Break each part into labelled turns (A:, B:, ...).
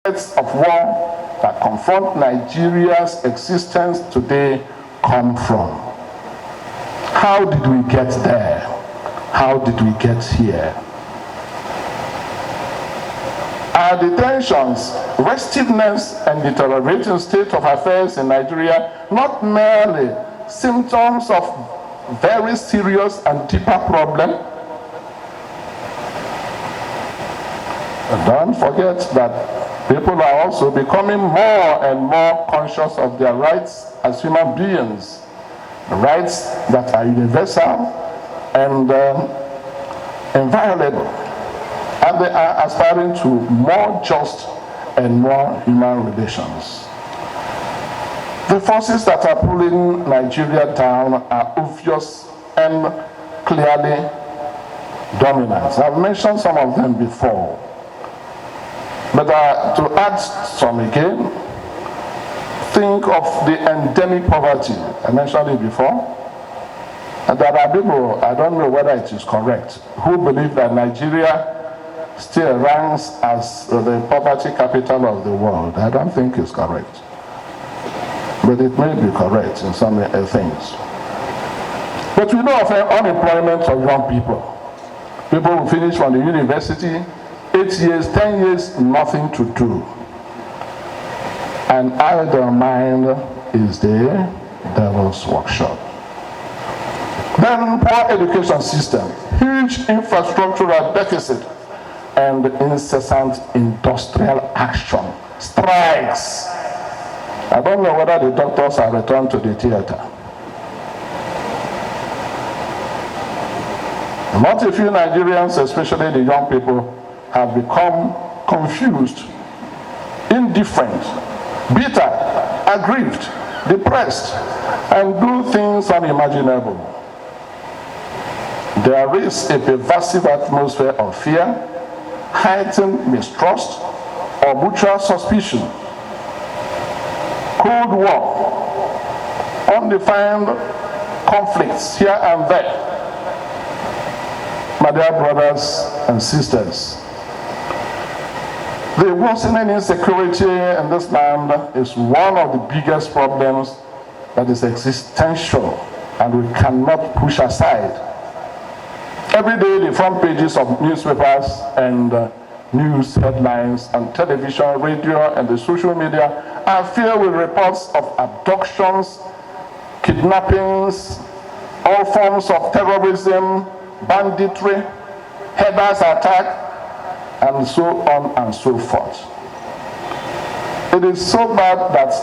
A: threats of war that confront Nigeria's existence today come from? How did we get there? How did we get here? Are the tensions, restiveness, and deteriorating state of affairs in Nigeria not merely symptoms of very serious and deeper problem? And don't forget that people are also becoming more and more conscious of their rights as human beings, rights that are universal and inviolable. And they are aspiring to more just and more human relations. The forces that are pulling Nigeria down are obvious and clearly dominant. I've mentioned some of them before. But to add some again, think of the endemic poverty. I mentioned it before. And there are people, I don't know whether it is correct, who believe that Nigeria still ranks as the poverty capital of the world. I don't think it's correct. But it may be correct in some things. But we know of unemployment of young people. People who finish from the university, 8 years, 10 years, nothing to do. An idle mind is the devil's workshop. Then poor education system, huge infrastructural deficit, and incessant industrial action, strikes. I don't know whether the doctors are returned to the theater. Not a few Nigerians, especially the young people, have become confused, indifferent, bitter, aggrieved, depressed, and do things unimaginable. There is a pervasive atmosphere of fear, heightened mistrust, or mutual suspicion. Cold war, undefined conflicts here and there. My dear brothers and sisters, the worsening insecurity in this land is one of the biggest problems that is existential and we cannot push aside. Every day, the front pages of newspapers and news headlines and television, radio, and the social media are filled with reports of abductions, kidnappings, all forms of terrorism, banditry, headers attack, and so on and so forth. It is so bad that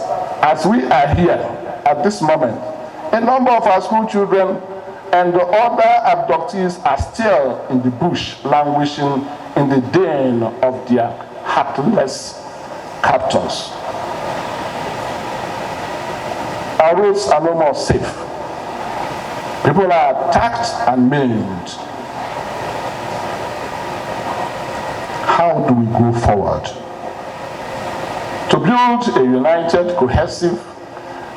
A: as we are here at this moment, a number of our school children and the other abductees are still in the bush, languishing in the den of their heartless captors. Our roads are no more safe. People are attacked and maimed. How do we go forward? To build a united, cohesive,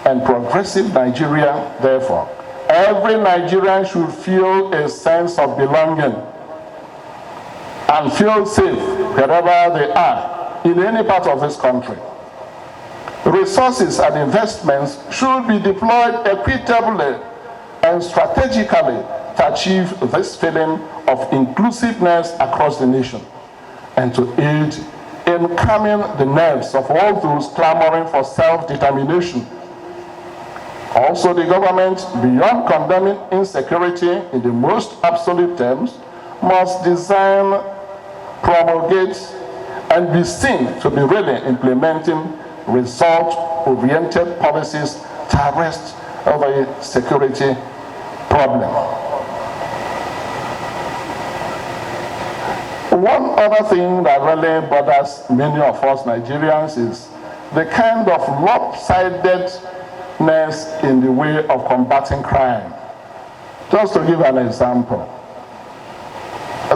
A: and progressive Nigeria, therefore, every Nigerian should feel a sense of belonging and feel safe wherever they are in any part of this country. Resources and investments should be deployed equitably and strategically to achieve this feeling of inclusiveness across the nation and to aid in calming the nerves of all those clamoring for self-determination. Also, the government, beyond condemning insecurity in the most absolute terms, must design, promulgate, and be seen to be really implementing result-oriented policies to arrest the security problem. One other thing that really bothers many of us Nigerians is the kind of lopsidedness in the way of combating crime. Just to give an example,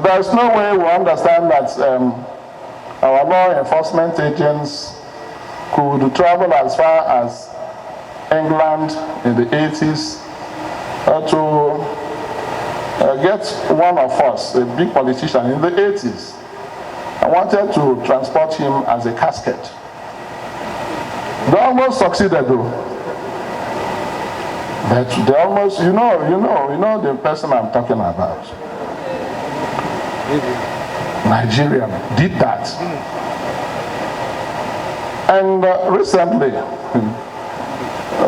A: there is no way we understand that our law enforcement agents could travel as far as England in the 80s to get one of us, a big politician in the 80s. wanted to transport him as a casket. They almost succeeded though. But they almost, you know the person I'm talking about. Nigeria did that. And recently,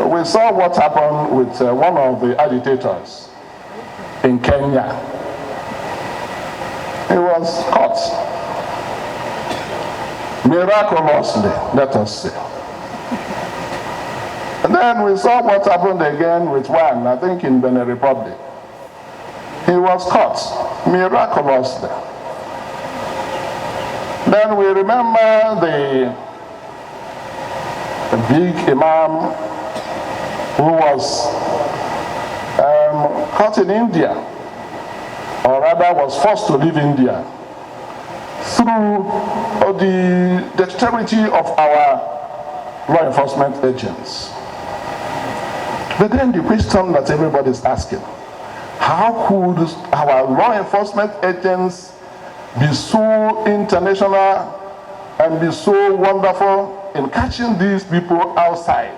A: we saw what happened with one of the agitators in Kenya. He was caught. Miraculously, let us say. And then we saw what happened again with one, I think in Benin Republic. He was caught miraculously. Then we remember the big imam who was caught in India, or rather was forced to leave India through the dexterity of our law enforcement agents. But then the question that everybody is asking, how could our law enforcement agents be so international and be so wonderful in catching these people outside,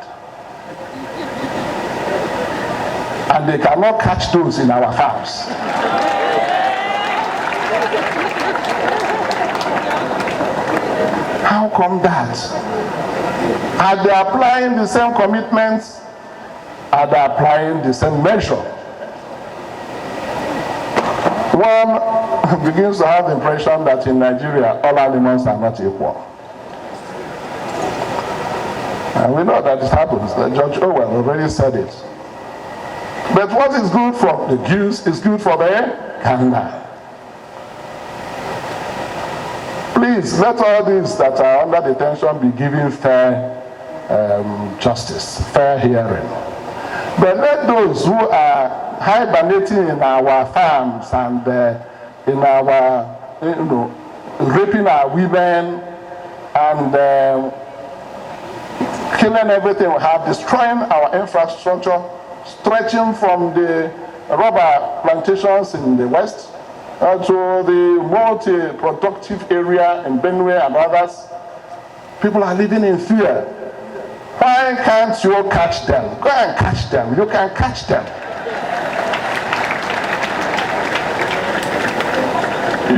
A: and they cannot catch those in our farms? How come that? Are they applying the same commitments? Are they applying the same measure? One begins to have the impression that in Nigeria, all animals are not equal. And we know that it happens. Judge Orwell already said it. But what is good for the goose is good for the gander. Please, let all these that are under detention be given fair justice, fair hearing. But let those who are hibernating in our farms and in our, raping our women and killing everything we have, destroying our infrastructure, stretching from the rubber plantations in the west to the multi-productive area in Benue and others. People are living in fear. Why can't you catch them? Go and catch them. You can catch them.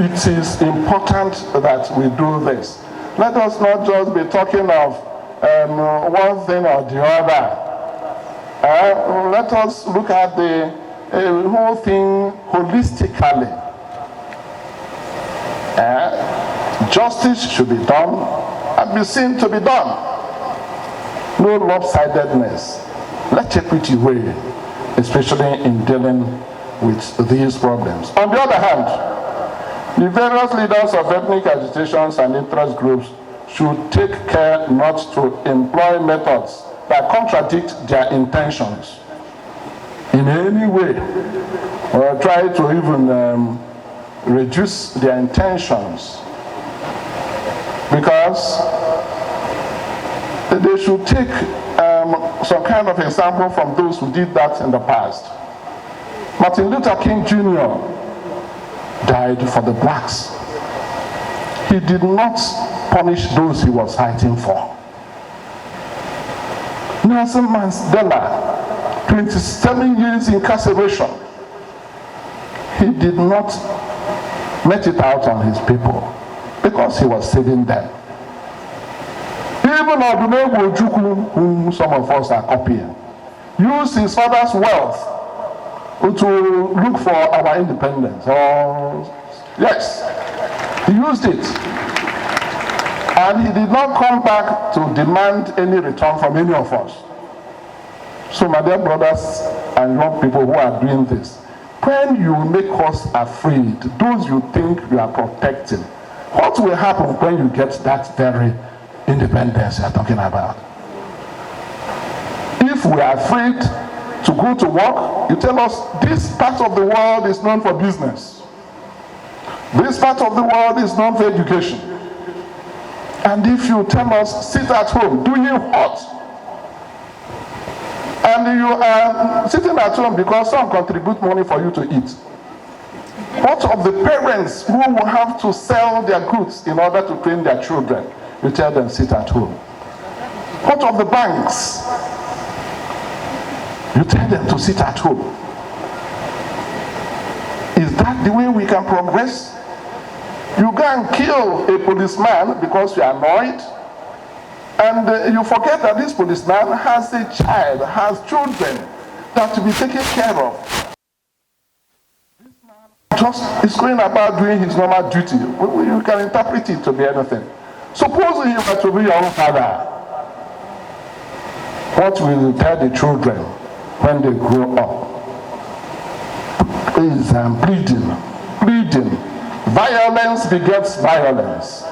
A: It is important that we do this. Let us not just be talking of one thing or the other. Let us look at the whole thing holistically. Justice should be done and be seen to be done. No lopsidedness. Let equity weigh, especially in dealing with these problems. On the other hand, the various leaders of ethnic agitations and interest groups should take care not to employ methods that contradict their intentions in any way, or try to even reduce their intentions, because they should take some kind of example from those who did that in the past. Martin Luther King Jr. died for the blacks. He did not punish those he was fighting for. Nelson Mandela, 27 years incarceration. He did not let it out on his people because he was saving them. Even Odumegwu Ojukwu, whom some of us are copying, used his father's wealth to look for our independence. Yes, he used it. And he did not come back to demand any return from any of us. So my dear brothers and young people who are doing this, when you make us afraid, those you think you are protecting, what will happen when you get that very independence you are talking about? If we are afraid to go to work, you tell us this part of the world is known for business. This part of the world is known for education. And if you tell us sit at home doing what? And you are sitting at home because some contribute money for you to eat. What of the parents who will have to sell their goods in order to train their children? You tell them, sit at home. What of the banks? You tell them to sit at home. Is that the way we can progress? You go and kill a policeman because you are annoyed, and you forget that this policeman has a child, has children that to be taken care of. This man just is going about doing his normal duty. You can interpret it to be anything. Suppose he were to be your own father. What will you tell the children when they grow up? Please, I'm pleading. Violence begets violence.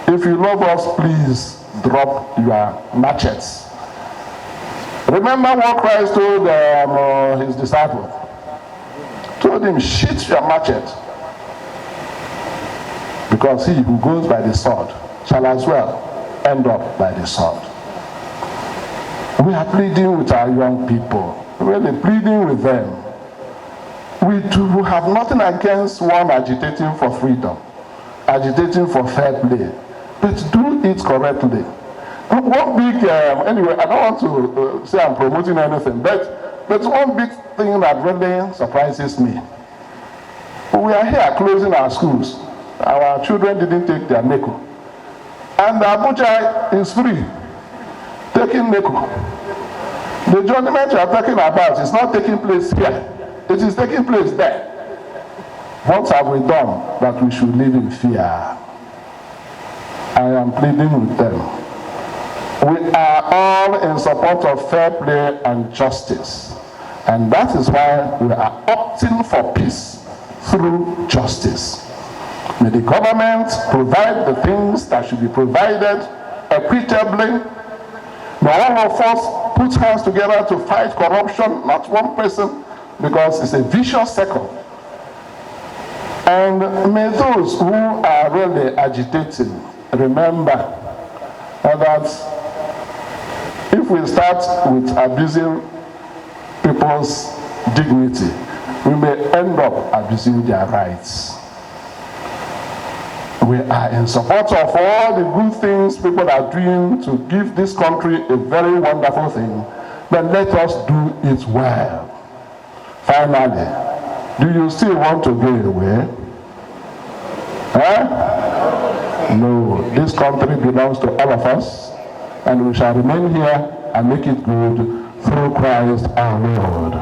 A: If you love us, please drop your machetes. Remember what Christ told his disciples? Told him, sheath your machete, because he who goes by the sword shall as well end up by the sword. We are pleading with our young people, really pleading with them. We do have nothing against one agitating for freedom, agitating for fair play, but do it correctly. One big, anyway, I don't want to say I'm promoting anything, but one big thing that really surprises me. We are here closing our schools. Our children didn't take their NECO. And Abuja is free, taking NECO. The judgment you are talking about is not taking place here. It is taking place there. What have we done that we should live in fear? I am pleading with them. We are all in support of fair play and justice. And that is why we are opting for peace through justice. May the government provide the things that should be provided equitably. May all of us put hands together to fight corruption, not one person, because it's a vicious circle. And may those who are really agitating remember that if we start with abusing people's dignity, we may end up abusing their rights. We are in support of all the good things people are doing to give this country a very wonderful thing, but let us do it well. Finally, do you still want to go away? No, this country belongs to all of us, and we shall remain here and make it good through Christ our Lord.